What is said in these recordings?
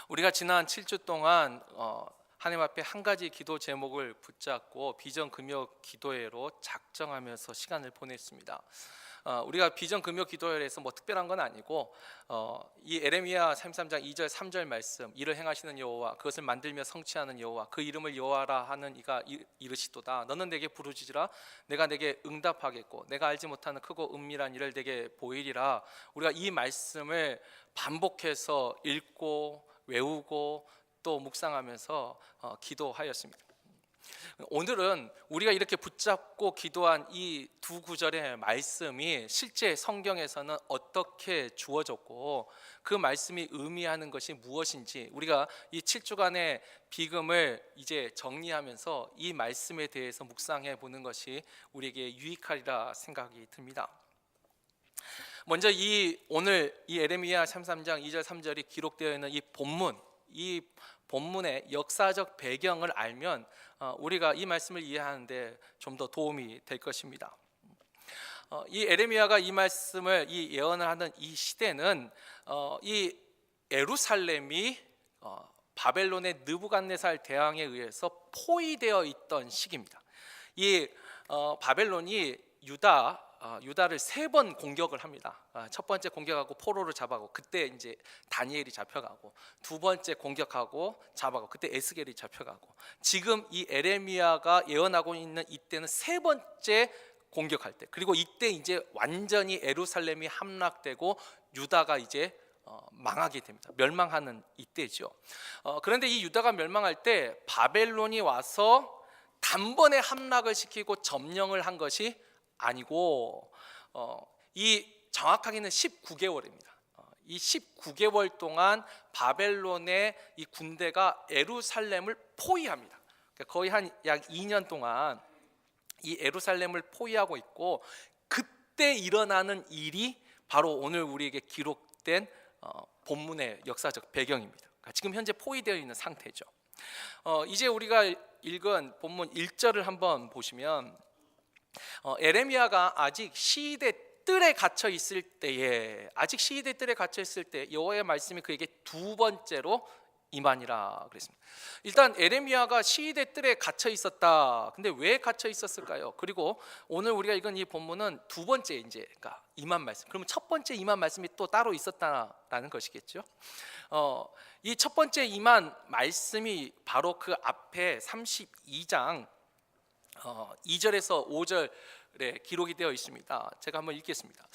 우리가 지난 7주 동안 하나님 앞에 한 가지 기도 제목을 붙잡고 비전 금요 기도회로 작정하면서 시간을 보냈습니다. 우리가 비전 금요 기도회에서 뭐 특별한 건 아니고 이 에레미야 33장 2절 3절 말씀, 이를 행하시는 여호와, 그것을 만들며 성취하는 여호와, 그 이름을 여호와라 하는 이가 이르시도다. 너는 내게 부르짖으라, 내가 내게 응답하겠고 내가 알지 못하는 크고 은밀한 일을 내게 보이리라. 우리가 이 말씀을 반복해서 읽고 외우고 또 묵상하면서 기도하였습니다. 오늘은 우리가 이렇게 붙잡고 기도한 이 두 구절의 말씀이 실제 성경에서는 어떻게 주어졌고 그 말씀이 의미하는 것이 무엇인지, 우리가 이 7주간의 비금을 이제 정리하면서 이 말씀에 대해서 묵상해 보는 것이 우리에게 유익하리라 생각이 듭니다. 먼저 오늘 이 에레미야 33장 2절 3절이 기록되어 있는 이 본문의 역사적 배경을 알면 우리가 이 말씀을 이해하는데 좀 더 도움이 될 것입니다. 이 에레미야가 이 말씀을 예언을 하는 이 시대는 이 예루살렘이 바벨론의 느부갓네살 대왕에 의해서 포위되어 있던 시기입니다. 이 바벨론이 유다를 3번 공격을 합니다. 첫 번째 공격하고 포로를 잡아가고 그때 이제 다니엘이 잡혀가고, 두 번째 공격하고 잡아가고 그때 에스겔이 잡혀가고, 지금 이 에레미야가 예언하고 있는 이때는 3번째 공격할 때, 그리고 이때 이제 완전히 예루살렘이 함락되고 유다가 이제 망하게 됩니다. 멸망하는 이때죠. 그런데 이 유다가 멸망할 때 바벨론이 와서 단번에 함락을 시키고 점령을 한 것이 아니고 이 정확하게는 19개월입니다. 이 19개월 동안 바벨론의 이 군대가 예루살렘을 포위합니다. 그러니까 거의 한 약 2년 동안 이 예루살렘을 포위하고 있고, 그때 일어나는 일이 바로 오늘 우리에게 기록된 본문의 역사적 배경입니다. 그러니까 지금 현재 포위되어 있는 상태죠. 이제 우리가 읽은 본문 1절을 한번 보시면 에레미야가 아직 시위대 뜰에 갇혀 있을 때에 여호와의 말씀이 그에게 두 번째로 임하니라 그랬습니다. 일단 에레미야가 시위대 뜰에 갇혀 있었다. 근데 왜 갇혀 있었을까요? 그리고 오늘 우리가 읽은 이 본문은 두 번째 그러니까 임한 말씀. 그러면 첫 번째 임한 말씀이 또 따로 있었다라는 것이겠죠. 이 첫 번째 임한 말씀이 바로 그 앞에 32장 2절에서 5절에 기록이 되어 있습니다. 제가 한번 읽겠습니다.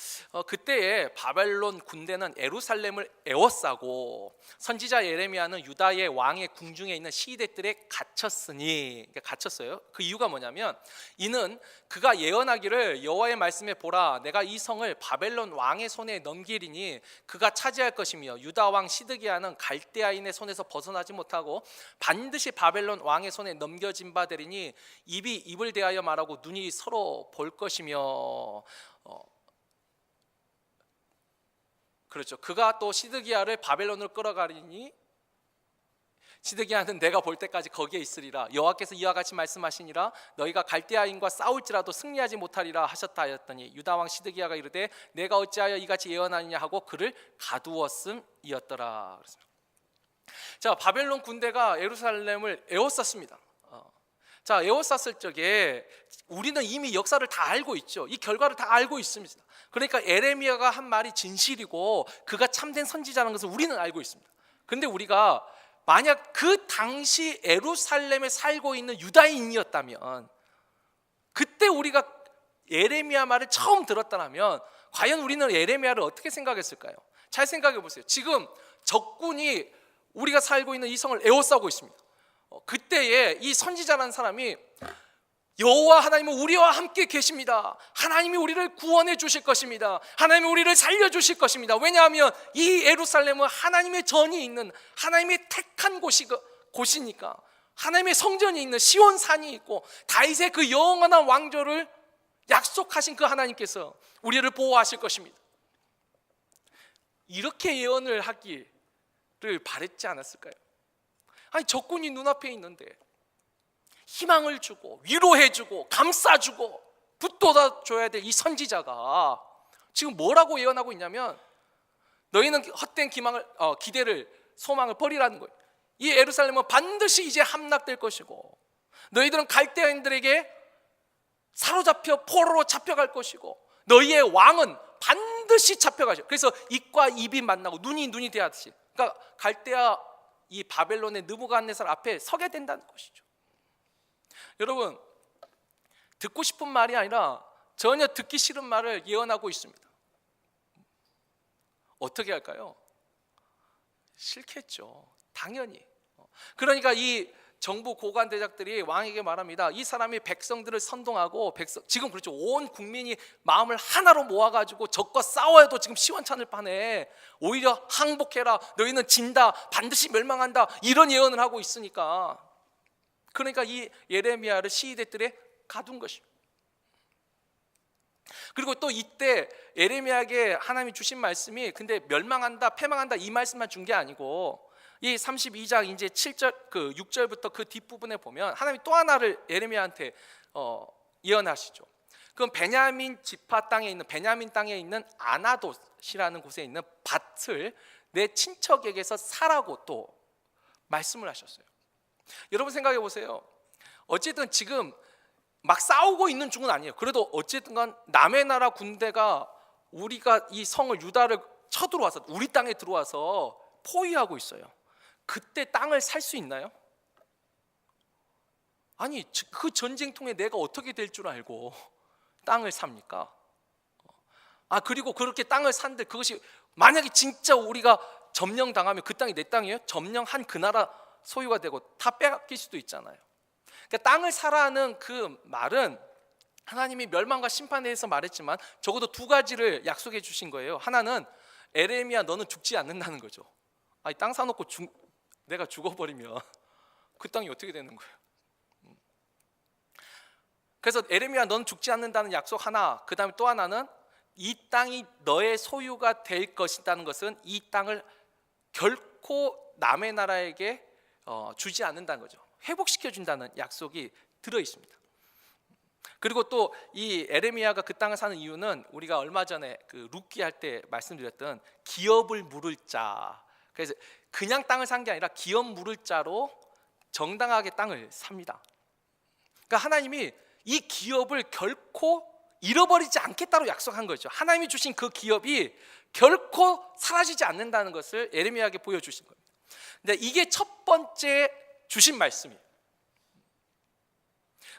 그때에 바벨론 군대는 예루살렘을 에워싸고 선지자 예레미야는 유다의 왕의 궁중에 있는 시위대들에 갇혔어요. 그 이유가 뭐냐면, 이는 그가 예언하기를 여호와의 말씀에 보라, 내가 이 성을 바벨론 왕의 손에 넘기리니 그가 차지할 것이며 유다 왕 시드기야는 갈대아인의 손에서 벗어나지 못하고 반드시 바벨론 왕의 손에 넘겨진 바 되리니 입이 입을 대하여 말하고 눈이 서로 볼 것이며, 그렇죠. 그가 또 시드기야를 바벨론으로 끌어가리니 시드기야는 내가 볼 때까지 거기에 있으리라. 여호와께서 이와 같이 말씀하시니라. 너희가 갈대아인과 싸울지라도 승리하지 못하리라 하셨다 하였더니 유다 왕 시드기야가 이르되 내가 어찌하여 이같이 예언하느냐 하고 그를 가두었음이었더라. 자, 바벨론 군대가 예루살렘을 에워쌌습니다. 자, 에워쌌을 적에 우리는 이미 역사를 다 알고 있죠. 이 결과를 다 알고 있습니다. 그러니까 에레미야가 한 말이 진실이고 그가 참된 선지자라는 것을 우리는 알고 있습니다. 그런데 우리가 만약 그 당시 예루살렘에 살고 있는 유다인이었다면, 그때 우리가 에레미야 말을 처음 들었다면 과연 우리는 에레미야를 어떻게 생각했을까요? 잘 생각해 보세요. 지금 적군이 우리가 살고 있는 이 성을 에워싸고 있습니다. 그때에 이 선지자라는 사람이 여호와 하나님은 우리와 함께 계십니다. 하나님이 우리를 구원해 주실 것입니다. 하나님이 우리를 살려 주실 것입니다. 왜냐하면 이 예루살렘은 하나님의 전이 있는, 하나님의 택한 곳이니까, 하나님의 성전이 있는 시온산이 있고 다윗의 그 영원한 왕조를 약속하신 그 하나님께서 우리를 보호하실 것입니다. 이렇게 예언을 하기를 바랬지 않았을까요? 아니, 적군이 눈앞에 있는데 희망을 주고 위로해주고 감싸주고 붙돋아줘야 될 이 선지자가 지금 뭐라고 예언하고 있냐면, 너희는 헛된 기대를 소망을 버리라는 거예요. 이 예루살렘은 반드시 이제 함락될 것이고 너희들은 갈대아인들에게 사로잡혀 포로로 잡혀갈 것이고 너희의 왕은 반드시 잡혀가죠. 그래서 입과 입이 만나고 눈이 대하듯이, 그러니까 갈대아 이 바벨론의 느부갓네살 앞에 서게 된다는 것이죠. 여러분, 듣고 싶은 말이 아니라 전혀 듣기 싫은 말을 예언하고 있습니다. 어떻게 할까요? 싫겠죠. 당연히. 그러니까 이 정부 고관 대작들이 왕에게 말합니다. 이 사람이 백성들을 선동하고 지금 그렇죠. 온 국민이 마음을 하나로 모아가지고 적과 싸워야도 지금 시원찮을 판에 오히려 항복해라, 너희는 진다, 반드시 멸망한다, 이런 예언을 하고 있으니까, 그러니까 이 예레미야를 시위대들에 가둔 것입니다. 그리고 또 이때 예레미야에게 하나님이 주신 말씀이 근데 멸망한다, 패망한다 이 말씀만 준 게 아니고 이 32장 이제 7절 6절부터 그 뒷부분에 보면 하나님이 또 하나를 예레미야한테 예언하시죠. 그럼 베냐민 지파 땅에 있는, 베냐민 땅에 있는 아나돗이라는 곳에 있는 밭을 내 친척에게서 사라고 또 말씀을 하셨어요. 여러분 생각해 보세요. 어쨌든 지금 막 싸우고 있는 중은 아니에요. 그래도 어쨌든 간 남의 나라 군대가 우리가 이 성을 유다를 쳐들어와서 우리 땅에 들어와서 포위하고 있어요. 그때 땅을 살 수 있나요? 아니, 그 전쟁통에 내가 어떻게 될 줄 알고 땅을 삽니까? 그리고 그렇게 땅을 산데 그것이 만약에 진짜 우리가 점령당하면 그 땅이 내 땅이에요? 점령한 그 나라 소유가 되고 다 빼앗길 수도 있잖아요. 그러니까 땅을 사라는 그 말은 하나님이 멸망과 심판에 대해서 말했지만 적어도 두 가지를 약속해 주신 거예요. 하나는 에레미야 너는 죽지 않는다는 거죠. 땅 사놓고 내가 죽어버리면 그 땅이 어떻게 되는 거예요? 그래서 에레미야 너는 죽지 않는다는 약속 하나, 그 다음에 또 하나는 이 땅이 너의 소유가 될 것이라는 것은 이 땅을 결코 남의 나라에게 주지 않는다는 거죠. 회복시켜 준다는 약속이 들어 있습니다. 그리고 또 이 에레미야가 그 땅을 사는 이유는 우리가 얼마 전에 그 룻기 할 때 말씀드렸던 기업을 물을 자, 그래서 그냥 땅을 산 게 아니라 기업 물을 자로 정당하게 땅을 삽니다. 그러니까 하나님이 이 기업을 결코 잃어버리지 않겠다고 약속한 거죠. 하나님이 주신 그 기업이 결코 사라지지 않는다는 것을 예레미야에게 보여주신 겁니다. 근데 이게 첫 번째 주신 말씀이에요.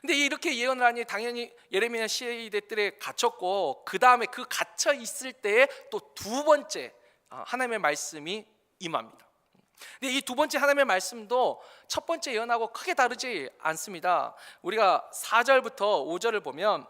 근데 이렇게 예언을 하니 당연히 예레미야 시대들에 갇혔고, 그 다음에 그 갇혀 있을 때에 또 두 번째 하나님의 말씀이 임합니다. 근데 이 두 번째 하나님의 말씀도 첫 번째 예언하고 크게 다르지 않습니다. 우리가 4절부터 5절을 보면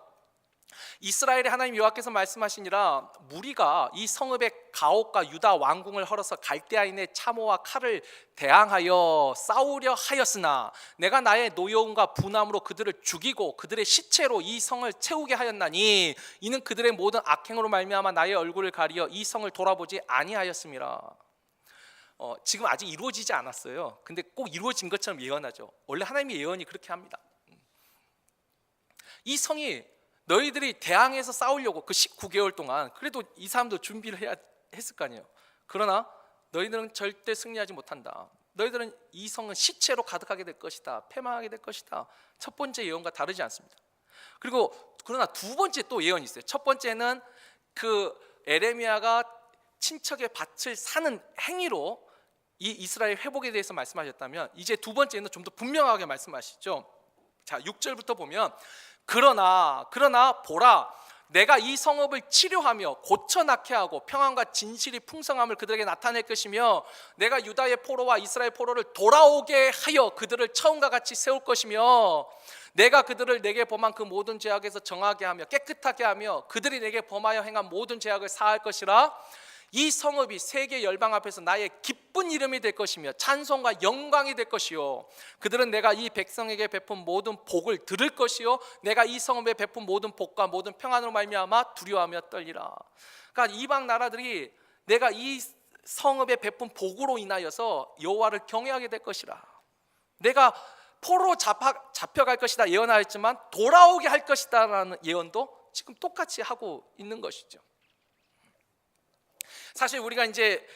이스라엘의 하나님 여호와께서 말씀하시니라, 무리가 이 성읍의 가옥과 유다 왕궁을 헐어서 갈대아인의 참호와 칼을 대항하여 싸우려 하였으나 내가 나의 노여움과 분함으로 그들을 죽이고 그들의 시체로 이 성을 채우게 하였나니 이는 그들의 모든 악행으로 말미암아 나의 얼굴을 가리어 이 성을 돌아보지 아니하였음이라. 지금 아직 이루어지지 않았어요. 근데 꼭 이루어진 것처럼 예언하죠. 원래 하나님의 예언이 그렇게 합니다. 이 성이 너희들이 대항해서 싸우려고 그 19개월 동안 그래도 이 사람도 준비를 해야 했을 거 아니에요. 그러나 너희들은 절대 승리하지 못한다. 너희들은 이 성은 시체로 가득하게 될 것이다. 패망하게 될 것이다. 첫 번째 예언과 다르지 않습니다. 그러나 두 번째 또 예언이 있어요. 첫 번째는 그 에레미야가 친척의 밭을 사는 행위로 이 이스라엘 회복에 대해서 말씀하셨다면, 이제 두 번째는 좀 더 분명하게 말씀하시죠. 자, 6절부터 보면 그러나 보라, 내가 이 성읍을 치료하며 고쳐 낫게 하고 평안과 진실이 풍성함을 그들에게 나타낼 것이며 내가 유다의 포로와 이스라엘 포로를 돌아오게 하여 그들을 처음과 같이 세울 것이며 내가 그들을 내게 범한 그 모든 죄악에서 정하게 하며 깨끗하게 하며 그들이 내게 범하여 행한 모든 죄악을 사할 것이라. 이 성읍이 세계 열방 앞에서 나의 기쁜 이름이 될 것이며 찬송과 영광이 될 것이요 그들은 내가 이 백성에게 베푼 모든 복을 들을 것이요 내가 이 성읍에 베푼 모든 복과 모든 평안으로 말미암아 두려워하며 떨리라. 그러니까 이방 나라들이 내가 이 성읍에 베푼 복으로 인하여서 여호와를 경외하게 될 것이라. 내가 포로 잡혀갈 것이다 예언하였지만 돌아오게 할 것이다 라는 예언도 지금 똑같이 하고 있는 것이죠. 사실 우리가 이제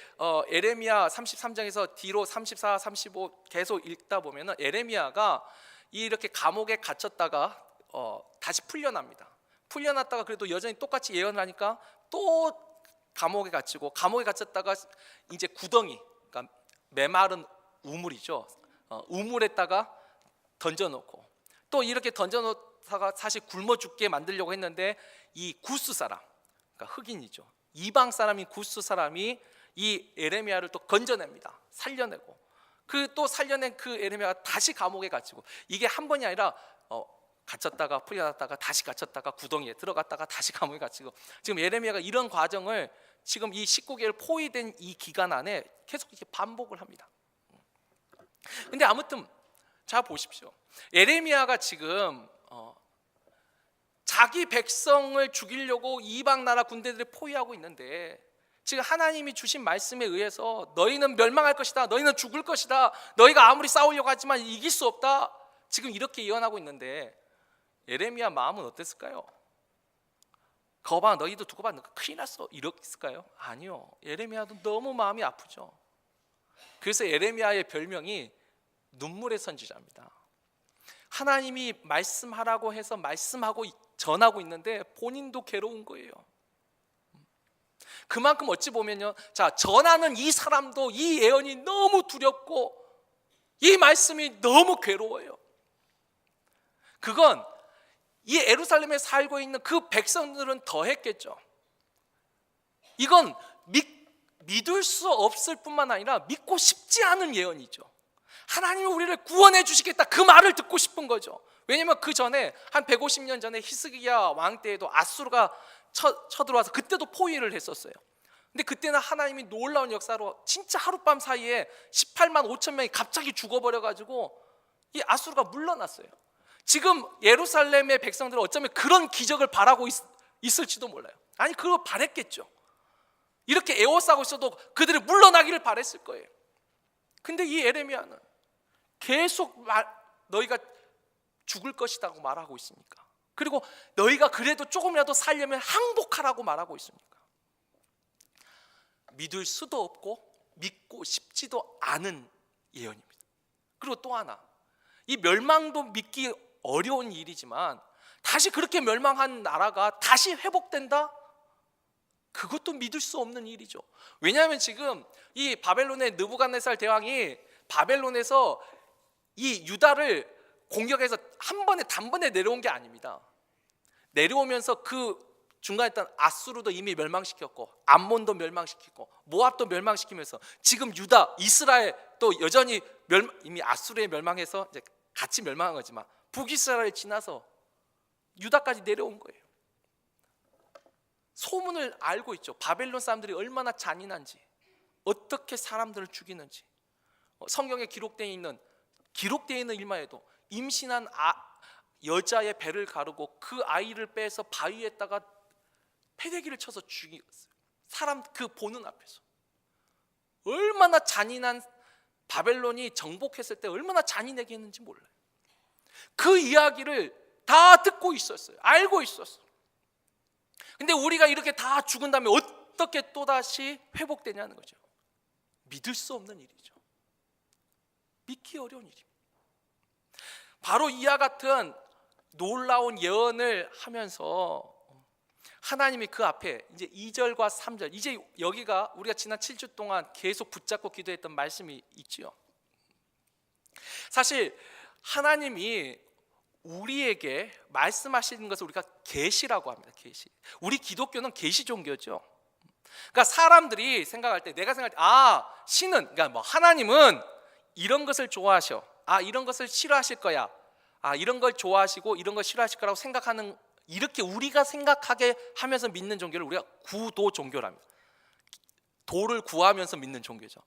에레미야 33장에서 뒤로 34, 35 계속 읽다 보면은 에레미야가 이렇게 감옥에 갇혔다가 다시 풀려납니다. 풀려났다가 그래도 여전히 똑같이 예언을 하니까 또 감옥에 갇히고, 감옥에 갇혔다가 이제 구덩이, 그러니까 메마른 우물이죠. 우물에다가 던져놓고, 또 이렇게 던져놓다가 사실 굶어 죽게 만들려고 했는데 이 구스 사람, 그러니까 흑인이죠, 이방 사람인 구스 사람이 이 에레미야를 또 건져냅니다. 살려내고, 그 또 살려낸 그 에레미야가 다시 감옥에 갇히고, 이게 한 번이 아니라 갇혔다가 풀려났다가 다시 갇혔다가 구덩이에 들어갔다가 다시 감옥에 갇히고, 지금 에레미야가 이런 과정을 지금 이 19개월 포위된 이 기간 안에 계속 이렇게 반복을 합니다. 근데 아무튼 자 보십시오. 에레미야가 지금 자기 백성을 죽이려고 이방 나라 군대들을 포위하고 있는데, 지금 하나님이 주신 말씀에 의해서 너희는 멸망할 것이다, 너희는 죽을 것이다, 너희가 아무리 싸우려고 하지만 이길 수 없다, 지금 이렇게 예언하고 있는데 에레미야 마음은 어땠을까요? 거봐, 너희도 두고 봐, 큰일 났어, 이랬을까요? 아니요. 에레미야도 너무 마음이 아프죠. 그래서 에레미야의 별명이 눈물의 선지자입니다. 하나님이 말씀하라고 해서 말씀하고 전하고 있는데 본인도 괴로운 거예요. 그만큼 어찌 보면요, 자, 전하는 이 사람도 이 예언이 너무 두렵고 이 말씀이 너무 괴로워요. 그건 이 예루살렘에 살고 있는 그 백성들은 더 했겠죠. 이건 믿을 수 없을 뿐만 아니라 믿고 싶지 않은 예언이죠. 하나님이 우리를 구원해 주시겠다, 그 말을 듣고 싶은 거죠. 왜냐하면 그 전에 한 150년 전에 히스기야 왕 때에도 아수르가 쳐들어와서 그때도 포위를 했었어요. 근데 그때는 하나님이 놀라운 역사로 진짜 하룻밤 사이에 18만 5천 명이 갑자기 죽어버려가지고 이 아수르가 물러났어요. 지금 예루살렘의 백성들은 어쩌면 그런 기적을 바라고 있을지도 몰라요. 아니, 그걸 바랬겠죠. 이렇게 에워싸고 있어도 그들이 물러나기를 바랬을 거예요. 근데 이 에레미야는 계속 너희가 죽을 것이라고 말하고 있으니까, 그리고 너희가 그래도 조금이라도 살려면 항복하라고 말하고 있으니까 믿을 수도 없고 믿고 싶지도 않은 예언입니다. 그리고 또 하나, 이 멸망도 믿기 어려운 일이지만 다시 그렇게 멸망한 나라가 다시 회복된다? 그것도 믿을 수 없는 일이죠. 왜냐하면 지금 이 바벨론의 느부갓네살 대왕이 바벨론에서 이 유다를 공격해서 한 번에 단번에 내려온 게 아닙니다. 내려오면서 그 중간에 있던 아수르도 이미 멸망시켰고, 암몬도 멸망시키고, 모압도 멸망시키면서 지금 유다, 이스라엘 또 여전히 이미 아수르에 멸망해서 이제 같이 멸망한 거지만 북이스라엘 지나서 유다까지 내려온 거예요. 소문을 알고 있죠. 바벨론 사람들이 얼마나 잔인한지, 어떻게 사람들을 죽이는지. 성경에 기록되어 있는 일만 해도 임신한 여자의 배를 가르고 그 아이를 빼서 바위에다가 패대기를 쳐서 죽였어요. 사람 그 보는 앞에서. 얼마나 잔인한, 바벨론이 정복했을 때 얼마나 잔인하게 했는지 몰라요. 그 이야기를 다 듣고 있었어요. 알고 있었어요. 근데 우리가 이렇게 다 죽은 다음에 어떻게 또다시 회복되냐는 거죠. 믿을 수 없는 일이죠. 믿기 어려운 일입니다. 바로 이와 같은 놀라운 예언을 하면서 하나님이 그 앞에 이제 2절과 3절, 이제 여기가 우리가 지난 7주 동안 계속 붙잡고 기도했던 말씀이 있지요. 사실 하나님이 우리에게 말씀하시는 것을 우리가 계시라고 합니다. 계시. 우리 기독교는 계시 종교죠. 그러니까 사람들이 생각할 때, 내가 생각할 때, 신은, 그러니까 뭐 하나님은 이런 것을 좋아하셔, 이런 것을 싫어하실 거야, 이런 걸 좋아하시고 이런 걸 싫어하실 거라고 생각하는, 이렇게 우리가 생각하게 하면서 믿는 종교를 우리가 구도 종교랍니다. 도를 구하면서 믿는 종교죠.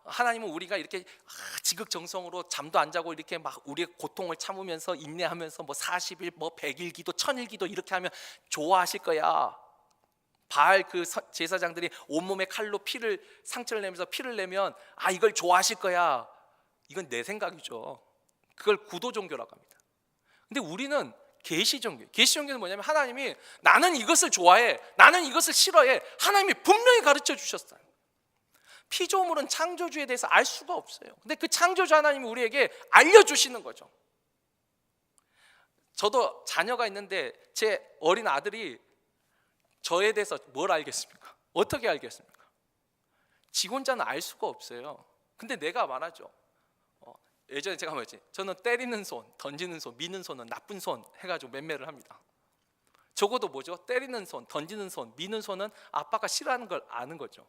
하나님은 우리가 이렇게 지극정성으로 잠도 안 자고 이렇게 막 우리의 고통을 참으면서 인내하면서 뭐 40일, 뭐 100일 기도, 1000일 기도 이렇게 하면 좋아하실 거야. 바알 그 제사장들이 온몸에 칼로 상처를 내면서 피를 내면 이걸 좋아하실 거야. 이건 내 생각이죠. 그걸 구도 종교라고 합니다. 근데 우리는 계시종교. 계시종교는 뭐냐면 하나님이 나는 이것을 좋아해, 나는 이것을 싫어해, 하나님이 분명히 가르쳐 주셨어요. 피조물은 창조주에 대해서 알 수가 없어요. 근데 그 창조주 하나님이 우리에게 알려주시는 거죠. 저도 자녀가 있는데 제 어린 아들이 저에 대해서 뭘 알겠습니까? 어떻게 알겠습니까? 지 혼자는 알 수가 없어요. 근데 내가 말하죠. 예전에 제가 뭐였지? 저는 때리는 손, 던지는 손, 미는 손은 나쁜 손 해가지고 맴매를 합니다. 적어도 뭐죠? 때리는 손, 던지는 손, 미는 손은 아빠가 싫어하는 걸 아는 거죠.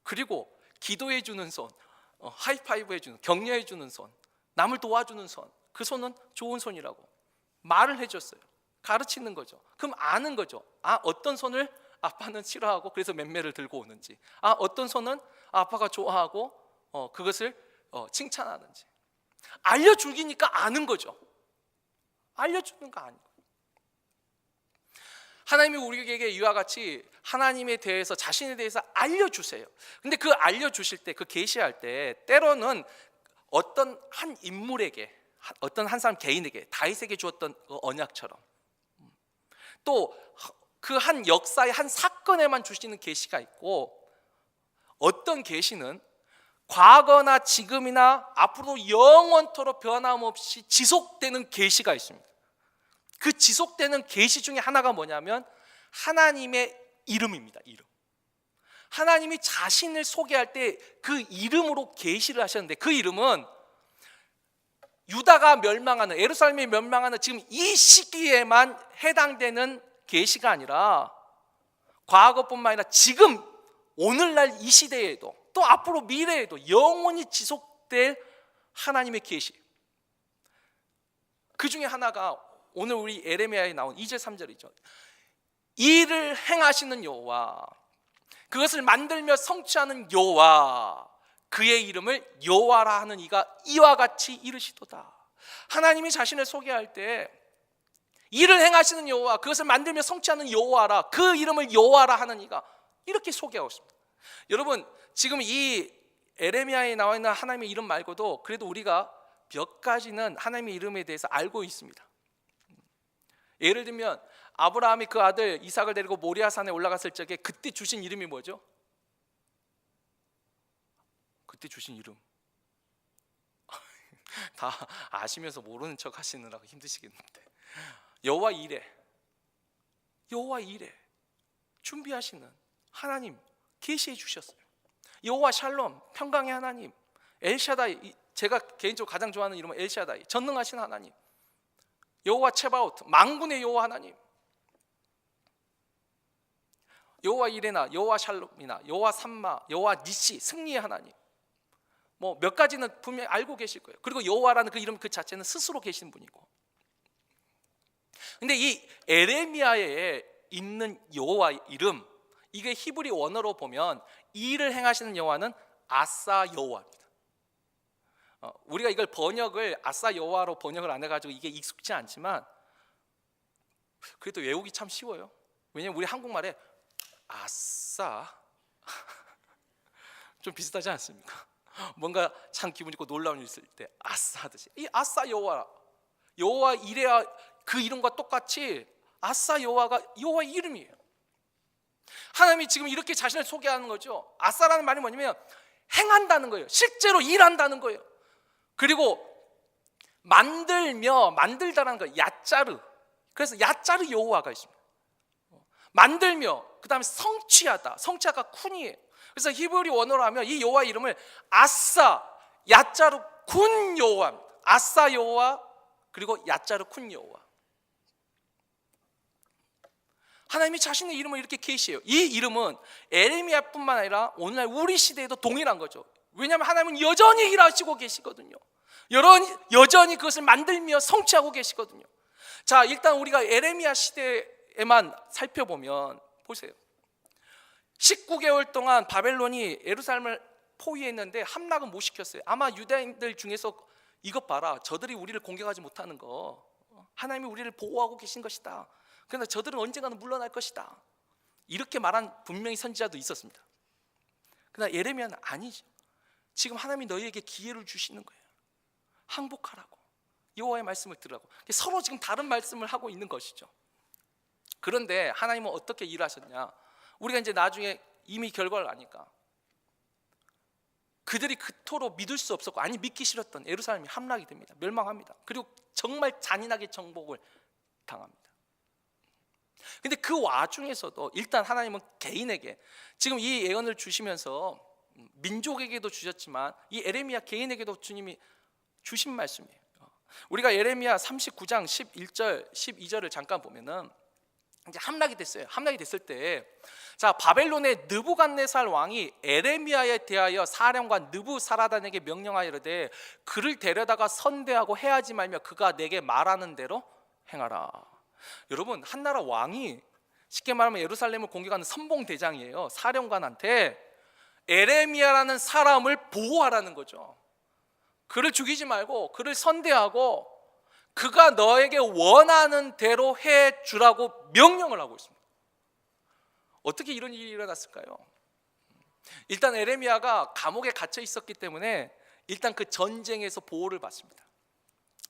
그리고 기도해 주는 손, 하이파이브 해주는, 격려해 주는 손, 남을 도와주는 손, 그 손은 좋은 손이라고 말을 해줬어요. 가르치는 거죠. 그럼 아는 거죠. 어떤 손을 아빠는 싫어하고 그래서 맴매를 들고 오는지, 어떤 손은 아빠가 좋아하고 그것을 칭찬하는지 알려주기니까 아는 거죠. 알려주는 거 아니고, 하나님이 우리에게 이와 같이 하나님에 대해서, 자신에 대해서 알려주세요. 근데 그 알려주실 때, 그 계시할 때 때로는 어떤 한 인물에게, 어떤 한 사람 개인에게, 다윗에게 주었던 그 언약처럼, 또 그 한 역사의 한 사건에만 주시는 계시가 있고, 어떤 계시는 과거나 지금이나 앞으로 영원토록 변함없이 지속되는 계시가 있습니다. 그 지속되는 계시 중에 하나가 뭐냐면 하나님의 이름입니다. 이름. 하나님이 자신을 소개할 때 그 이름으로 계시를 하셨는데, 그 이름은 유다가 멸망하는, 예루살렘이 멸망하는 지금 이 시기에만 해당되는 계시가 아니라 과거뿐만 아니라 지금 오늘날 이 시대에도, 또 앞으로 미래에도 영원히 지속될 하나님의 계시. 그 중에 하나가 오늘 우리 에레미야에 나온 2절 3절이죠. 일을 행하시는 여호와, 그것을 만들며 성취하는 여호와, 그의 이름을 여호와라 하는 이가 이와 같이 이르시도다. 하나님이 자신을 소개할 때 일을 행하시는 여호와, 그것을 만들며 성취하는 여호와라, 그 이름을 여호와라 하는 이가, 이렇게 소개하고 있습니다. 여러분, 지금 이 에레미야에 나와 있는 하나님의 이름 말고도 그래도 우리가 몇 가지는 하나님의 이름에 대해서 알고 있습니다. 예를 들면 아브라함이 그 아들 이삭을 데리고 모리아산에 올라갔을 적에 그때 주신 이름이 뭐죠? 그때 주신 이름 다 아시면서 모르는 척 하시느라고 힘드시겠는데, 여호와 이레, 여호와 이레, 준비하시는 하나님 계시해 주셨어요. 여호와 샬롬, 평강의 하나님, 엘샤다이, 제가 개인적으로 가장 좋아하는 이름은 엘샤다이, 전능하신 하나님, 여호와 체바오트, 만군의 여호와 하나님, 여호와 이레나, 여호와 샬롬이나, 여호와 삼마, 여호와 니시, 승리의 하나님, 뭐 몇 가지는 분명히 알고 계실 거예요. 그리고 여호와라는 그 이름 그 자체는 스스로 계신 분이고, 근데 이 에레미야에 있는 여호와 이름, 이게 히브리 원어로 보면 이 일을 행하시는 여호와는 아사 여호와입니다. 우리가 이걸 번역을 아사 여호와로 번역을 안 해가지고 이게 익숙지 않지만 그래도 외우기 참 쉬워요. 왜냐면 우리 한국말에 아싸 좀 비슷하지 않습니까? 뭔가 참 기분 좋고 놀라운 일 있을 때 아싸 하듯이, 이 아싸 여호와, 여호와 이레야, 그 이름과 똑같이 아싸 여호와가 여호와의 이름이에요. 하나님이 지금 이렇게 자신을 소개하는 거죠. 아싸라는 말이 뭐냐면 행한다는 거예요. 실제로 일한다는 거예요. 그리고 만들며, 만들다라는 거 야짜르, 그래서 야짜르 여호와가 있습니다. 만들며, 그 다음에 성취하다, 성취하가 쿤이에요. 그래서 히브리 원어로 하면 이 여호와 이름을 아싸 야짜르 쿤 여호와입니다. 아싸 여호와, 그리고 야짜르 쿤 여호와. 하나님이 자신의 이름을 이렇게 계시해요. 이 이름은 에레미야뿐만 아니라 오늘날 우리 시대에도 동일한 거죠. 왜냐하면 하나님은 여전히 일하시고 계시거든요. 여전히 그것을 만들며 성취하고 계시거든요. 자, 일단 우리가 에레미야 시대에만 살펴보면 보세요. 19개월 동안 바벨론이 예루살렘을 포위했는데 함락은 못 시켰어요. 아마 유대인들 중에서 이것 봐라, 저들이 우리를 공격하지 못하는 거 하나님이 우리를 보호하고 계신 것이다. 그러나 저들은 언젠가는 물러날 것이다. 이렇게 말한 분명히 선지자도 있었습니다. 그러나 예레미야는 아니죠. 지금 하나님이 너희에게 기회를 주시는 거예요. 항복하라고, 여호와의 말씀을 들으라고. 서로 지금 다른 말씀을 하고 있는 것이죠. 그런데 하나님은 어떻게 일하셨냐? 우리가 이제 나중에 이미 결과를 아니까 그들이 그토록 믿을 수 없었고, 아니 믿기 싫었던 예루살렘이 함락이 됩니다. 멸망합니다. 그리고 정말 잔인하게 정복을 당합니다. 근데 그 와중에서도 일단 하나님은 개인에게 지금 이 예언을 주시면서 민족에게도 주셨지만 이 예레미야 개인에게도 주님이 주신 말씀이에요. 우리가 예레미야 39장 11절 12절을 잠깐 보면은 이제 함락이 됐어요. 함락이 됐을 때, 자, 바벨론의 느부갓네살 왕이 에레미야에 대하여 사령관 느부사라단에게 명령하여 이르되 그를 데려다가 선대하고 해하지 말며 그가 내게 말하는 대로 행하라. 여러분, 한 나라 왕이 쉽게 말하면 예루살렘을 공격하는 선봉대장이에요. 사령관한테 에레미야라는 사람을 보호하라는 거죠. 그를 죽이지 말고 그를 선대하고 그가 너에게 원하는 대로 해주라고 명령을 하고 있습니다. 어떻게 이런 일이 일어났을까요? 일단 에레미야가 감옥에 갇혀 있었기 때문에 일단 그 전쟁에서 보호를 받습니다.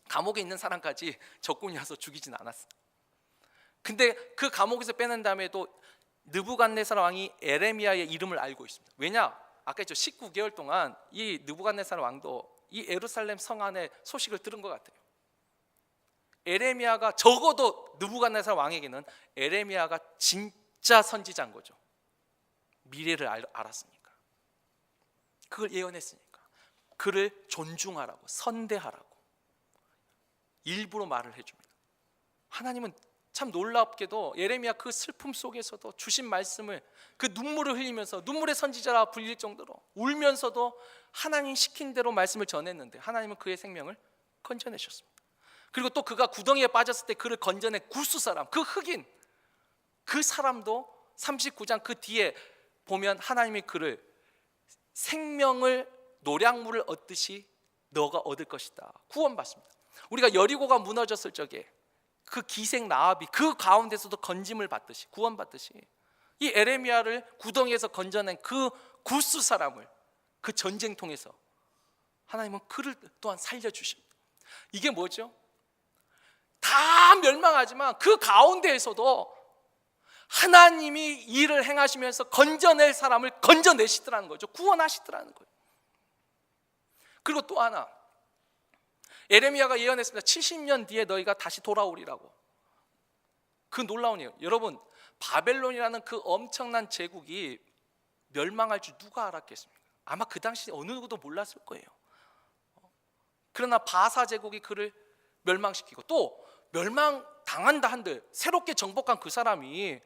감옥에 있는 사람까지 적군이 와서 죽이진 않았어요. 근데 그 감옥에서 빼낸 다음에도 느부갓네살 왕이 에레미야의 이름을 알고 있습니다. 왜냐? 아까 했죠. 19개월 동안 이 느부갓네살 왕도 이 예루살렘 성 안에 소식을 들은 것 같아요. 에레미야가, 적어도 느부갓네살 왕에게는 에레미야가 진짜 선지자인 거죠. 미래를 알았으니까, 그걸 예언했으니까 그를 존중하라고, 선대하라고 일부러 말을 해줍니다. 하나님은 참 놀랍게도 예레미야 그 슬픔 속에서도 주신 말씀을, 그 눈물을 흘리면서, 눈물의 선지자라 불릴 정도로 울면서도 하나님 시킨 대로 말씀을 전했는데 하나님은 그의 생명을 건져내셨습니다. 그리고 또 그가 구덩이에 빠졌을 때 그를 건져낸 구스 사람, 그 흑인, 그 사람도 39장 그 뒤에 보면 하나님이 그를 생명을, 노량물을 얻듯이 너가 얻을 것이다, 구원받습니다. 우리가 여리고가 무너졌을 적에 그 기생 라합이 그 가운데서도 건짐을 받듯이, 구원받듯이 이 에레미야를 구덩이에서 건져낸 그 구스 사람을 그 전쟁통에서 하나님은 그를 또한 살려주십니다. 이게 뭐죠? 다 멸망하지만 그 가운데에서도 하나님이 일을 행하시면서 건져낼 사람을 건져내시더라는 거죠. 구원하시더라는 거예요. 그리고 또 하나, 에레미야가 예언했습니다. 70년 뒤에 너희가 다시 돌아오리라고. 그 놀라운 예언. 여러분, 바벨론이라는 그 엄청난 제국이 멸망할 줄 누가 알았겠습니까? 아마 그 당시 어느 누구도 몰랐을 거예요. 그러나 바사 제국이 그를 멸망시키고, 또 멸망당한다 한들 새롭게 정복한 그 사람이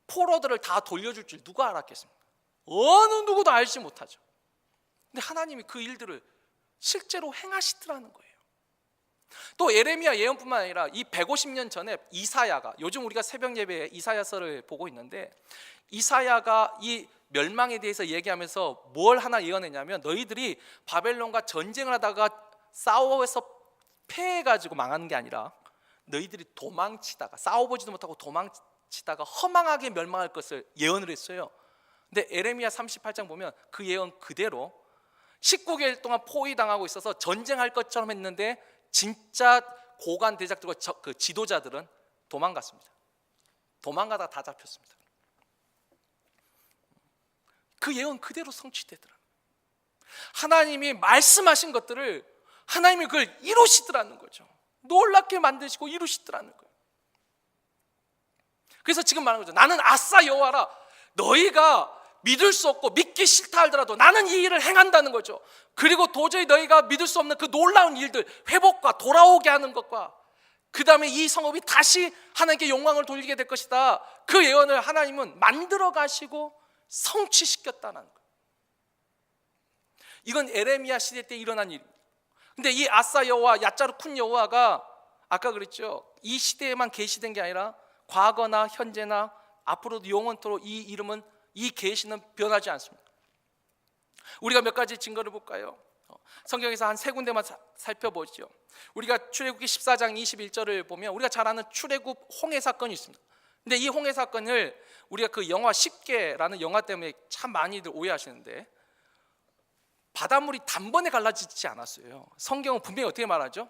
포로들을 다 돌려줄 줄 누가 알았겠습니까? 어느 누구도 알지 못하죠. 근데 하나님이 그 일들을 실제로 행하시더라는 거예요. 또 에레미야 예언뿐만 아니라 이 150년 전에 이사야가, 요즘 우리가 새벽 예배에 이사야서를 보고 있는데, 이사야가 이 멸망에 대해서 얘기하면서 뭘 하나 예언했냐면, 너희들이 바벨론과 전쟁을 하다가 싸워서 패해가지고 망하는 게 아니라 너희들이 도망치다가, 싸워보지도 못하고 도망치다가 허망하게 멸망할 것을 예언을 했어요. 근데 에레미야 38장 보면 그 예언 그대로 19개월 동안 포위당하고 있어서 전쟁할 것처럼 했는데 진짜 고관 대작들과 그 지도자들은 도망갔습니다. 도망가다 다 잡혔습니다. 그 예언 그대로 성취되더라. 하나님이 말씀하신 것들을 하나님이 그걸 이루시더라는 거죠. 놀랍게 만드시고 이루시더라는 거예요. 그래서 지금 말하는 거죠. 나는 아싸 여호와라. 너희가 믿을 수 없고 믿기 싫다 하더라도 나는 이 일을 행한다는 거죠. 그리고 도저히 너희가 믿을 수 없는 그 놀라운 일들, 회복과 돌아오게 하는 것과 그 다음에 이 성읍이 다시 하나님께 영광을 돌리게 될 것이다, 그 예언을 하나님은 만들어 가시고 성취시켰다는 거예요. 이건 에레미야 시대 때 일어난 일입니다. 근데 이 아싸 여호와, 야짜르쿤 여호와가 아까 그랬죠. 이 시대에만 계시된 게 아니라 과거나 현재나 앞으로도 영원토록 이 이름은, 이 계시는 변하지 않습니다. 우리가 몇 가지 증거를 볼까요? 성경에서 한 세 군데만 살펴보죠. 우리가 출애굽기 14장 21절을 보면 우리가 잘 아는 출애굽 홍해 사건이 있습니다. 근데 이 홍해 사건을 우리가 그 영화 10개라는 영화 때문에 참 많이들 오해하시는데, 바닷물이 단번에 갈라지지 않았어요. 성경은 분명히 어떻게 말하죠?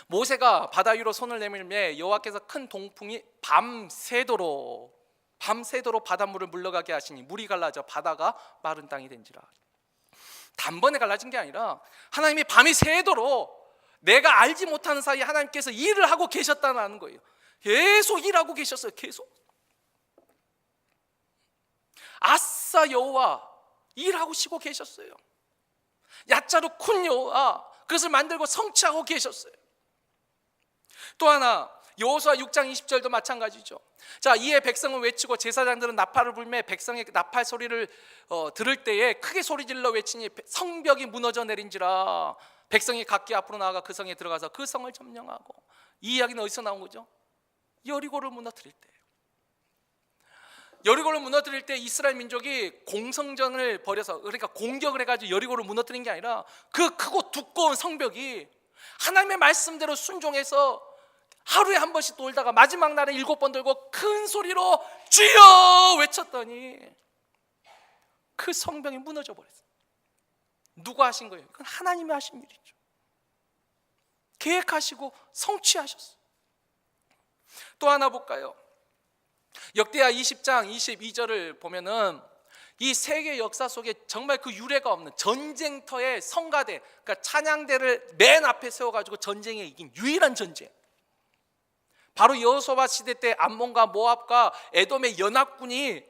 모세가 바다 위로 손을 내밀매 여호와께서 큰 동풍이 밤새도록 바닷물을 물러가게 하시니 물이 갈라져 바다가 마른 땅이 된지라. 단번에 갈라진 게 아니라 하나님이 밤이 새도록 내가 알지 못하는 사이에 하나님께서 일을 하고 계셨다는 거예요. 계속 일하고 계셨어요. 계속. 아싸 여호와 일하고 쉬고 계셨어요. 야자로 큰 여호와 그것을 만들고 성취하고 계셨어요. 또 하나 여호수아 6장 20절도 마찬가지죠. 자, 이에 백성은 외치고 제사장들은 나팔을 불매 백성의 나팔 소리를 들을 때에 크게 소리질러 외치니 성벽이 무너져 내린지라. 백성이 각기 앞으로 나아가 그 성에 들어가서 그 성을 점령하고. 이 이야기는 어디서 나온 거죠? 여리고를 무너뜨릴 때. 여리고를 무너뜨릴 때 이스라엘 민족이 공성전을 벌여서, 그러니까 공격을 해가지고 여리고를 무너뜨린 게 아니라 그 크고 두꺼운 성벽이 하나님의 말씀대로 순종해서 하루에 한 번씩 돌다가 마지막 날에 7번 돌고 큰 소리로 주여 외쳤더니 그 성벽이 무너져 버렸어요. 누가 하신 거예요? 그건 하나님이 하신 일이죠. 계획하시고 성취하셨어요. 또 하나 볼까요? 역대하 20장 22절을 보면은 이 세계 역사 속에 정말 그 유례가 없는 전쟁터의 성가대, 그러니까 찬양대를 맨 앞에 세워가지고 전쟁에 이긴 유일한 전쟁, 바로 여호수아 시대 때 암몬과 모압과 에돔의 연합군이,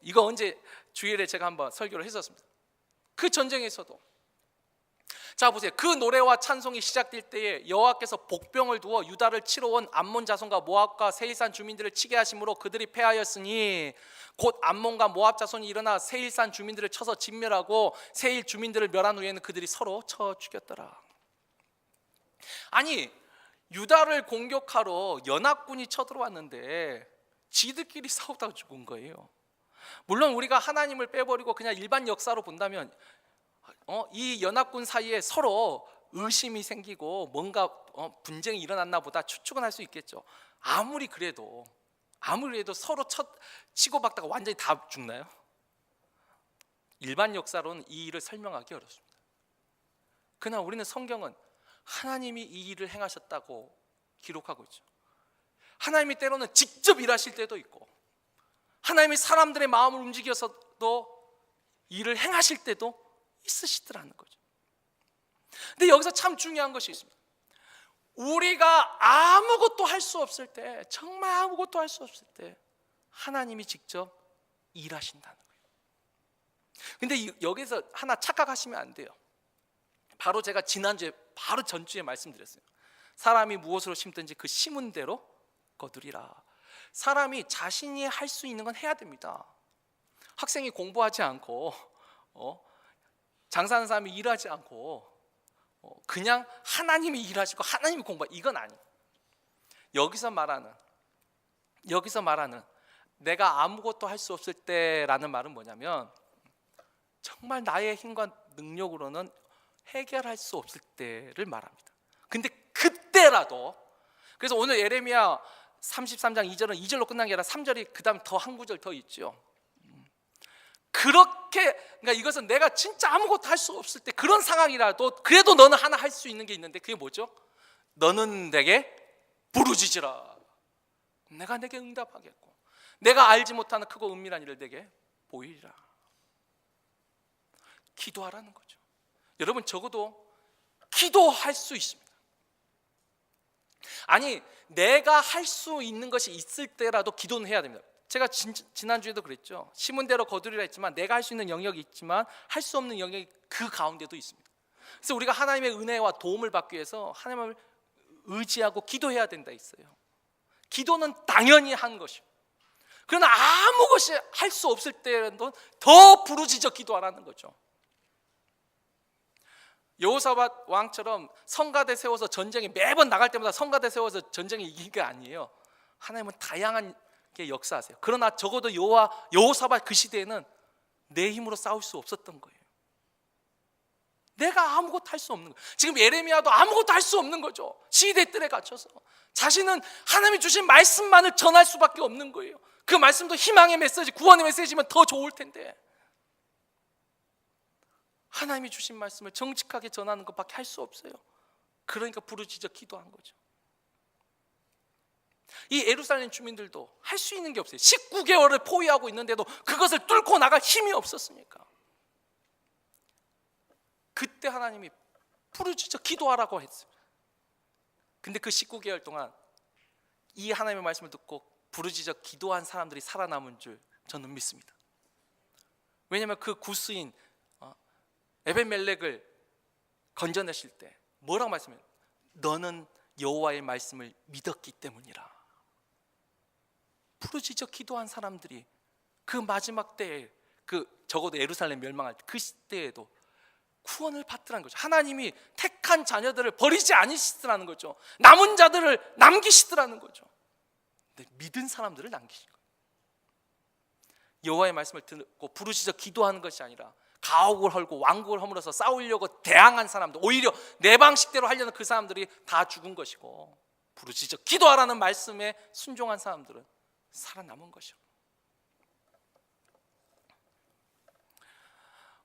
이거 언제 주일에 제가 한번 설교를 했었습니다. 그 전쟁에서도 자 보세요. 그 노래와 찬송이 시작될 때에 여호와께서 복병을 두어 유다를 치러 온 암몬 자손과 모압과 세일산 주민들을 치게 하심으로 그들이 패하였으니 곧 암몬과 모압 자손이 일어나 세일산 주민들을 쳐서 진멸하고 세일 주민들을 멸한 후에는 그들이 서로 쳐 죽였더라. 아니 유다를 공격하러 연합군이 쳐들어왔는데 지들끼리 싸우다가 죽은 거예요. 물론 우리가 하나님을 빼버리고 그냥 일반 역사로 본다면 이 연합군 사이에 서로 의심이 생기고 뭔가 분쟁이 일어났나 보다 추측은 할 수 있겠죠. 아무리 그래도 서로 치고받다가 완전히 다 죽나요? 일반 역사로는 이 일을 설명하기 어렵습니다. 그러나 우리는 성경은 하나님이 이 일을 행하셨다고 기록하고 있죠. 하나님이 때로는 직접 일하실 때도 있고 하나님이 사람들의 마음을 움직여서도 일을 행하실 때도 있으시더라는 거죠. 근데 여기서 참 중요한 것이 있습니다. 우리가 아무것도 할 수 없을 때, 정말 아무것도 할 수 없을 때 하나님이 직접 일하신다는 거예요. 근데 여기서 하나 착각하시면 안 돼요. 바로 제가 지난주에 바로 전주에 말씀드렸어요. 사람이 무엇으로 심든지 그 심은 대로 거두리라. 사람이 자신이 할 수 있는 건 해야 됩니다. 학생이 공부하지 않고 장사하는 사람이 일하지 않고 그냥 하나님이 일하시고 하나님이 공부하고, 이건 아니에요. 여기서 말하는 내가 아무것도 할 수 없을 때라는 말은 뭐냐면 정말 나의 힘과 능력으로는 해결할 수 없을 때를 말합니다. 근데 그때라도, 그래서 오늘 예레미야 33장 2절은 2절로 끝난 게 아니라 3절이 그 다음 더 한 구절 더 있죠. 그렇게, 그러니까 이것은 내가 진짜 아무것도 할 수 없을 때 그런 상황이라도 그래도 너는 하나 할 수 있는 게 있는데 그게 뭐죠? 너는 내게 부르짖으라. 내가 내게 응답하겠고 내가 알지 못하는 크고 은밀한 일을 내게 보이리라. 기도하라는 거죠. 여러분 적어도 기도할 수 있습니다. 아니 내가 할 수 있는 것이 있을 때라도 기도는 해야 됩니다. 제가 지난주에도 그랬죠. 심은 대로 거두리라 했지만 내가 할 수 있는 영역이 있지만 할 수 없는 영역이 그 가운데도 있습니다. 그래서 우리가 하나님의 은혜와 도움을 받기 위해서 하나님을 의지하고 기도해야 된다 있어요. 기도는 당연히 한 것이고, 그러나 아무 것이 할 수 없을 때라도 더 부르짖어 기도하라는 거죠. 여호사밧 왕처럼 성가대 세워서 전쟁에 매번 나갈 때마다 성가대 세워서 전쟁에 이긴 게 아니에요. 하나님은 다양한 게 역사하세요. 그러나 적어도 여호사밧 그 시대에는 내 힘으로 싸울 수 없었던 거예요. 내가 아무것도 할 수 없는 거예요. 지금 예레미야도 아무것도 할 수 없는 거죠. 시대들에 갇혀서 자신은 하나님이 주신 말씀만을 전할 수밖에 없는 거예요. 그 말씀도 희망의 메시지, 구원의 메시지면 더 좋을 텐데 하나님이 주신 말씀을 정직하게 전하는 것밖에 할 수 없어요. 그러니까 부르짖어 기도한 거죠. 이 예루살렘 주민들도 할 수 있는 게 없어요. 19개월을 포위하고 있는데도 그것을 뚫고 나갈 힘이 없었으니까. 그때 하나님이 부르짖어 기도하라고 했어요. 근데 그 19개월 동안 이 하나님의 말씀을 듣고 부르짖어 기도한 사람들이 살아남은 줄 저는 믿습니다. 왜냐하면 그 구스인 에벤멜렉을 건져내실 때 뭐라고 말씀해요? 너는 여호와의 말씀을 믿었기 때문이라. 부르짖어 기도한 사람들이 그 마지막 때에 적어도 예루살렘 멸망할 때 그 시대에도 구원을 받더라는 거죠. 하나님이 택한 자녀들을 버리지 않으시더라는 거죠. 남은 자들을 남기시더라는 거죠. 근데 믿은 사람들을 남기신 거예요. 여호와의 말씀을 듣고 부르짖어 기도하는 것이 아니라 가옥을 헐고 왕국을 허물어서 싸우려고 대항한 사람들, 오히려 내 방식대로 하려는 그 사람들이 다 죽은 것이고, 부르짖어 기도하라는 말씀에 순종한 사람들은 살아남은 것이요.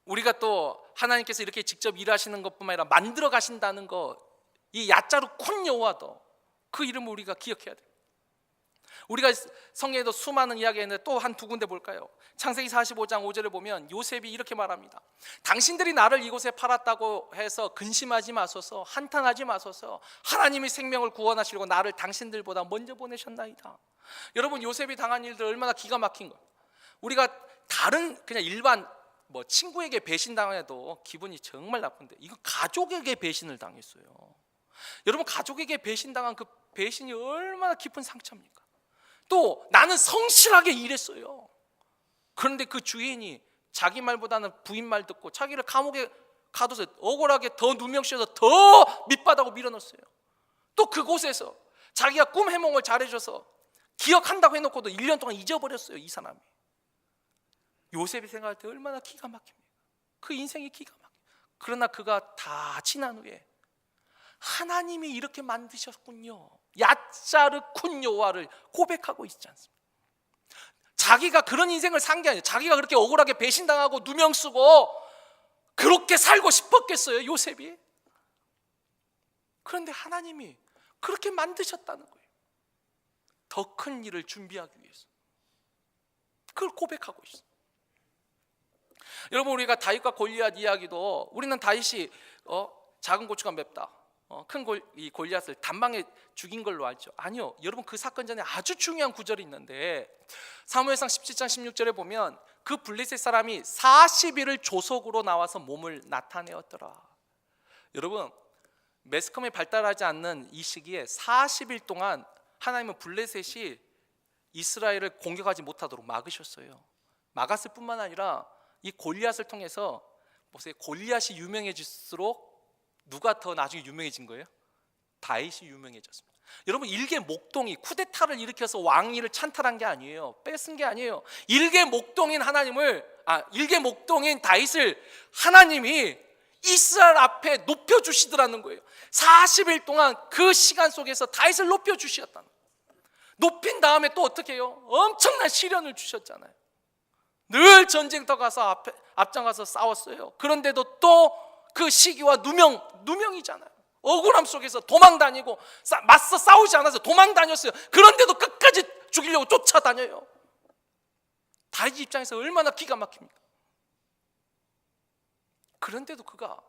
우리가 또 하나님께서 이렇게 직접 일하시는 것뿐만 아니라 만들어 가신다는 거, 이 야자루 쿤 여호와도 그 이름을 우리가 기억해야 돼요. 우리가 성경에도 수많은 이야기가 있는데 또 한 두 군데 볼까요? 창세기 45장 5절을 보면 요셉이 이렇게 말합니다. 당신들이 나를 이곳에 팔았다고 해서 근심하지 마소서, 한탄하지 마소서. 하나님이 생명을 구원하시려고 나를 당신들보다 먼저 보내셨나이다. 여러분, 요셉이 당한 일들 얼마나 기가 막힌 거예요. 우리가 다른 그냥 일반 친구에게 배신당해도 기분이 정말 나쁜데, 이거 가족에게 배신을 당했어요. 여러분, 가족에게 배신당한 그 배신이 얼마나 깊은 상처입니까? 또 나는 성실하게 일했어요. 그런데 그 주인이 자기 말보다는 부인 말 듣고 자기를 감옥에 가둬서 억울하게 더 누명씌워서 더 밑바닥으로 밀어넣었어요. 또 그곳에서 자기가 꿈 해몽을 잘해줘서 기억한다고 해놓고도 1년 동안 잊어버렸어요, 이 사람이. 요셉이 생각할 때 얼마나 기가 막힙니까? 그 인생이 기가 막혀요. 그러나 그가 다 지난 후에 하나님이 이렇게 만드셨군요, 야자르 쿤 여호와를 고백하고 있지 않습니까? 자기가 그런 인생을 산 게 아니에요. 자기가 그렇게 억울하게 배신당하고 누명 쓰고 그렇게 살고 싶었겠어요, 요셉이? 그런데 하나님이 그렇게 만드셨다는 거예요. 더 큰 일을 준비하기 위해서. 그걸 고백하고 있어요. 여러분, 우리가 다윗과 골리앗 이야기도, 우리는 다윗이 작은 고추가 맵다, 큰 이 골리앗을 단방에 죽인 걸로 알죠. 아니요, 여러분, 그 사건 전에 아주 중요한 구절이 있는데 사무엘상 17장 16절에 보면 그 블레셋 사람이 40일을 조속으로 나와서 몸을 나타내었더라. 여러분, 매스컴이 발달하지 않는 이 시기에 40일 동안 하나님은 블레셋이 이스라엘을 공격하지 못하도록 막으셨어요. 막았을 뿐만 아니라 이 골리앗을 통해서, 보세요, 골리앗이 유명해질수록 누가 더 나중에 유명해진 거예요? 다윗이 유명해졌습니다. 여러분, 일개목동이 쿠데타를 일으켜서 왕위를 찬탈한 게 아니에요. 뺏은 게 아니에요. 일개목동인 다윗을 하나님이 이스라엘 앞에 높여주시더라는 거예요. 40일 동안 그 시간 속에서 다윗을 높여주셨다는 거예요. 높인 다음에 또 어떻게 해요? 엄청난 시련을 주셨잖아요. 늘 전쟁터 가서 앞장가서 싸웠어요. 그런데도 또 그 시기와 누명이잖아요. 억울함 속에서 도망 다니고 맞서 싸우지 않아서 도망 다녔어요. 그런데도 끝까지 죽이려고 쫓아다녀요. 다윗 입장에서 얼마나 기가 막힙니까? 그런데도 그가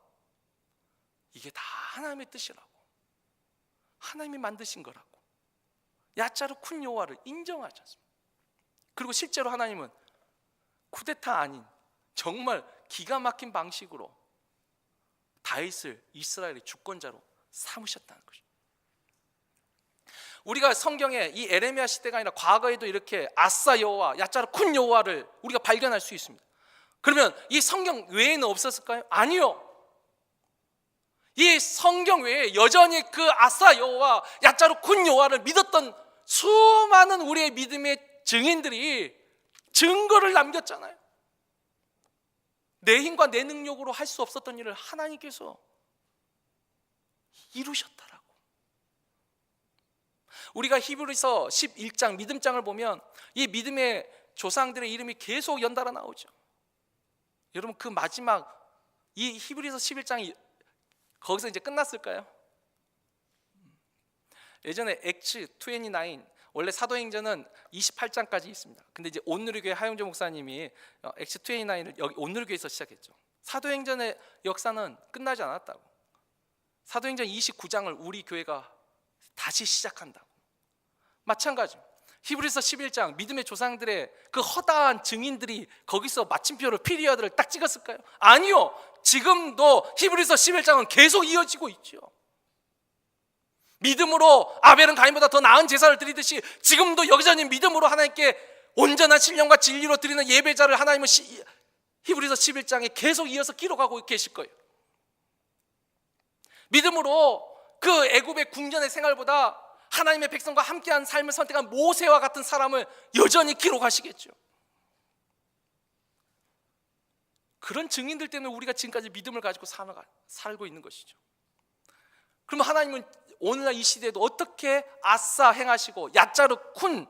이게 다 하나님의 뜻이라고, 하나님이 만드신 거라고 야자르 쿤 여호와를 인정하지 않습니다. 그리고 실제로 하나님은 쿠데타 아닌 정말 기가 막힌 방식으로 다윗을 이스라엘의 주권자로 삼으셨다는 것입니다. 우리가 성경에 이 에레미야 시대가 아니라 과거에도 이렇게 아사 여호와, 야자르 쿤 여호와를 우리가 발견할 수 있습니다. 그러면 이 성경 외에는 없었을까요? 아니요. 이 성경 외에 여전히 그 아사 여호와, 야자르 쿤 여호와를 믿었던 수많은 우리의 믿음의 증인들이 증거를 남겼잖아요. 내 힘과 내 능력으로 할 수 없었던 일을 하나님께서 이루셨다라고. 우리가 히브리서 11장 믿음장을 보면 이 믿음의 조상들의 이름이 계속 연달아 나오죠. 여러분, 그 마지막 이 히브리서 11장이 거기서 이제 끝났을까요? 예전에 액츠 29, 원래 사도행전은 28장까지 있습니다. 근데 이제 온누리교회 하용조 목사님이 액츠 29을 여기 온누리교회에서 시작했죠. 사도행전의 역사는 끝나지 않았다고. 사도행전 29장을 우리 교회가 다시 시작한다고. 마찬가지. 히브리서 11장 믿음의 조상들의 그 허다한 증인들이 거기서 마침표를 피리어드를 딱 찍었을까요? 아니요. 지금도 히브리서 11장은 계속 이어지고 있죠. 믿음으로 아벨은 가인보다 더 나은 제사를 드리듯이 지금도 여기서는 믿음으로 하나님께 온전한 신령과 진리로 드리는 예배자를 하나님은 히브리서 11장에 계속 이어서 기록하고 계실 거예요. 믿음으로 그 애굽의 궁전의 생활보다 하나님의 백성과 함께한 삶을 선택한 모세와 같은 사람을 여전히 기록하시겠죠. 그런 증인들 때문에 우리가 지금까지 믿음을 가지고 살고 있는 것이죠. 그러면 하나님은 오늘날 이 시대에도 어떻게 아싸 행하시고 야짜르 쿤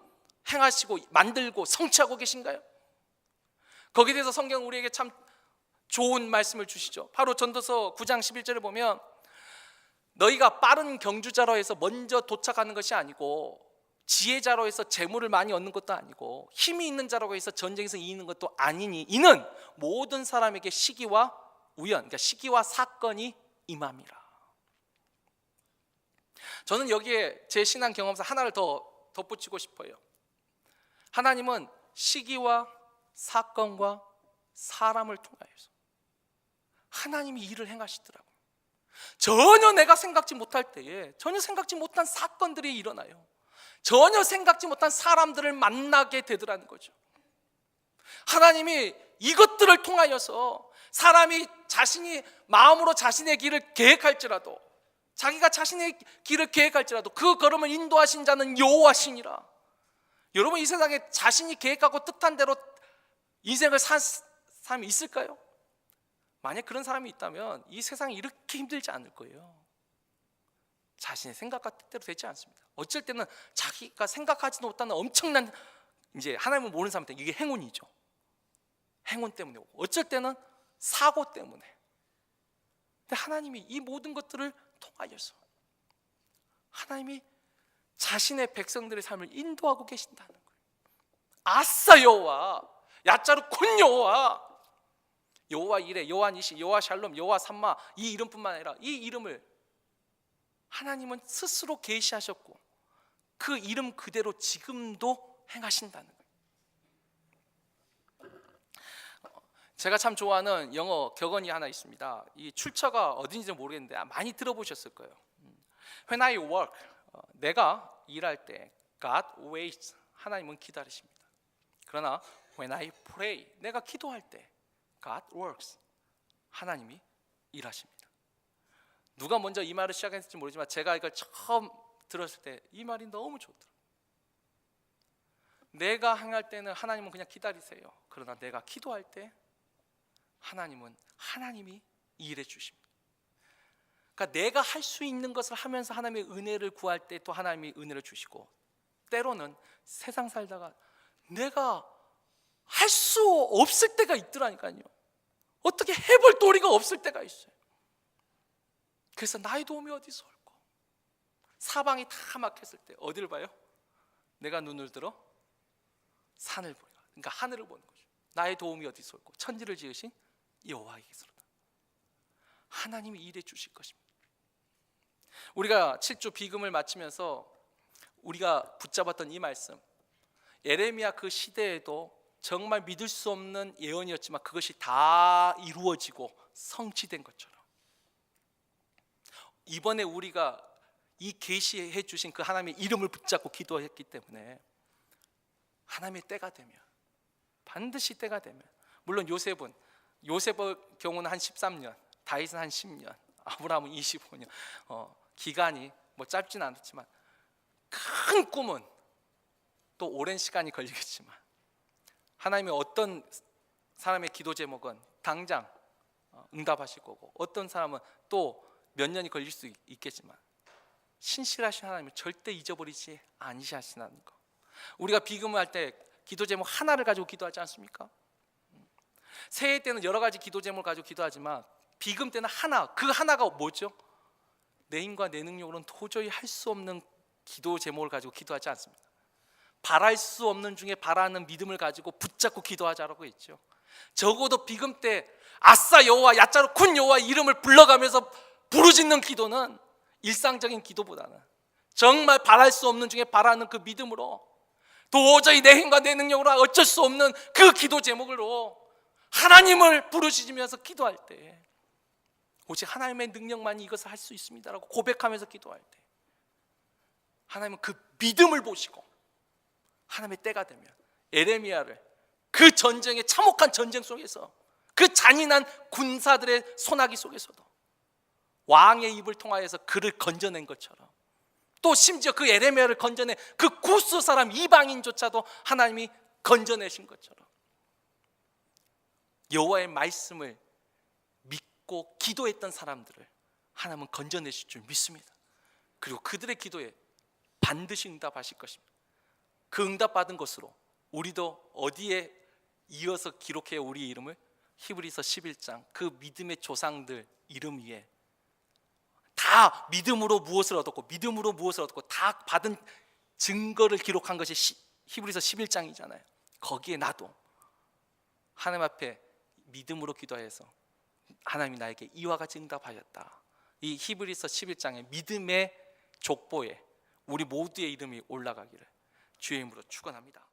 행하시고 만들고 성취하고 계신가요? 거기에 대해서 성경은 우리에게 참 좋은 말씀을 주시죠. 바로 전도서 9장 11절에 보면 너희가 빠른 경주자로 해서 먼저 도착하는 것이 아니고 지혜자로 해서 재물을 많이 얻는 것도 아니고 힘이 있는 자라고 해서 전쟁에서 이기는 것도 아니니 이는 모든 사람에게 시기와 우연, 그러니까 시기와 사건이 임함이라. 저는 여기에 제 신앙 경험에서 하나를 더 덧붙이고 싶어요. 하나님은 시기와 사건과 사람을 통하여서 하나님이 일을 행하시더라고요. 전혀 내가 생각지 못할 때에 전혀 생각지 못한 사건들이 일어나요. 전혀 생각지 못한 사람들을 만나게 되더라는 거죠. 하나님이 이것들을 통하여서 사람이 자신이 마음으로 자신의 길을 계획할지라도 자기가 자신의 길을 계획할지라도 그 걸음을 인도하신 자는 여호와시니라. 여러분 이 세상에 자신이 계획하고 뜻한 대로 인생을 산 사람이 있을까요? 만약 그런 사람이 있다면 이 세상이 이렇게 힘들지 않을 거예요. 자신의 생각과 뜻대로 되지 않습니다. 어쩔 때는 자기가 생각하지도 못하는 엄청난 이제 하나님을 모르는 사람한테 이게 행운이죠. 행운 때문에 오고 어쩔 때는 사고 때문에. 근데 하나님이 이 모든 것들을 통하여서 하나님이 자신의 백성들의 삶을 인도하고 계신다는 거예요. 아싸 여호와, 야짜르 콘 여호와, 여호와 이레, 여호와 니시, 여호와 샬롬, 여호와 삼마 이 이름뿐만 아니라 이 이름을 하나님은 스스로 계시하셨고 그 이름 그대로 지금도 행하신다는 거예요. 제가 참 좋아하는 영어 격언이 하나 있습니다. 이 출처가 어딘지는 모르겠는데 많이 들어보셨을 거예요. When I work, 내가 일할 때 God waits, 하나님은 기다리십니다. 그러나 When I pray, 내가 기도할 때 God works, 하나님이 일하십니다. 누가 먼저 이 말을 시작했을지 모르지만 제가 이걸 처음 들었을 때 이 말이 너무 좋더라고요. 내가 행할 때는 하나님은 그냥 기다리세요. 그러나 내가 기도할 때 하나님이 일해 주십니다. 그러니까 내가 할 수 있는 것을 하면서 하나님의 은혜를 구할 때 또 하나님이 은혜를 주시고 때로는 세상 살다가 내가 할 수 없을 때가 있더라니까요. 어떻게 해볼 도리가 없을 때가 있어요. 그래서 나의 도움이 어디서 올까? 사방이 다 막혔을 때 어디를 봐요? 내가 눈을 들어 산을 보여. 그러니까 하늘을 보는 거죠. 나의 도움이 어디서 올까? 천지를 지으신 여호와에게서로다. 하나님이 일해 주실 것입니다. 우리가 7주 비금을 마치면서 우리가 붙잡았던 이 말씀, 예레미야 그 시대에도 정말 믿을 수 없는 예언이었지만 그것이 다 이루어지고 성취된 것처럼 이번에 우리가 이 계시해 주신 그 하나님의 이름을 붙잡고 기도했기 때문에 하나님의 때가 되면 반드시 때가 되면 물론 요셉의 경우는 한 13년, 다윗은 한 10년, 아브라함은 25년 기간이 뭐 짧진 않았지만 큰 꿈은 또 오랜 시간이 걸리겠지만 하나님이 어떤 사람의 기도 제목은 당장 응답하실 거고 어떤 사람은 또 몇 년이 걸릴 수 있겠지만 신실하신 하나님을 절대 잊어버리지 아니하시는 거. 우리가 비금을 할 때 기도 제목 하나를 가지고 기도하지 않습니까? 새해 때는 여러 가지 기도 제목을 가지고 기도하지만 비금 때는 하나, 그 하나가 뭐죠? 내 힘과 내 능력으로는 도저히 할 수 없는 기도 제목을 가지고 기도하지 않습니다. 바랄 수 없는 중에 바라는 믿음을 가지고 붙잡고 기도하자라고 했죠. 적어도 비금 때 아싸 여호와 야자로 군 여호와 이름을 불러가면서 부르짖는 기도는 일상적인 기도보다는 정말 바랄 수 없는 중에 바라는 그 믿음으로 도저히 내 힘과 내 능력으로 어쩔 수 없는 그 기도 제목으로 하나님을 부르짖으면서 기도할 때 오직 하나님의 능력만이 이것을 할 수 있습니다라고 고백하면서 기도할 때 하나님은 그 믿음을 보시고 하나님의 때가 되면 에레미야를 그 전쟁의 참혹한 전쟁 속에서 그 잔인한 군사들의 소나기 속에서도 왕의 입을 통하여서 그를 건져낸 것처럼 또 심지어 그 에레미야를 건져낸 그 구스 사람 이방인조차도 하나님이 건져내신 것처럼 여호와의 말씀을 믿고 기도했던 사람들을 하나님은 건져내실 줄 믿습니다. 그리고 그들의 기도에 반드시 응답하실 것입니다. 그 응답받은 것으로 우리도 어디에 이어서 기록해요? 우리 이름을 히브리서 11장 그 믿음의 조상들 이름 위에 다 믿음으로 무엇을 얻었고 믿음으로 무엇을 얻었고 다 받은 증거를 기록한 것이 히브리서 11장이잖아요. 거기에 나도 하나님 앞에 믿음으로 기도해서 하나님이 나에게 이와 같이 응답하였다. 이 히브리서 11장의 믿음의 족보에 우리 모두의 이름이 올라가기를 주의 이름으로 축원합니다.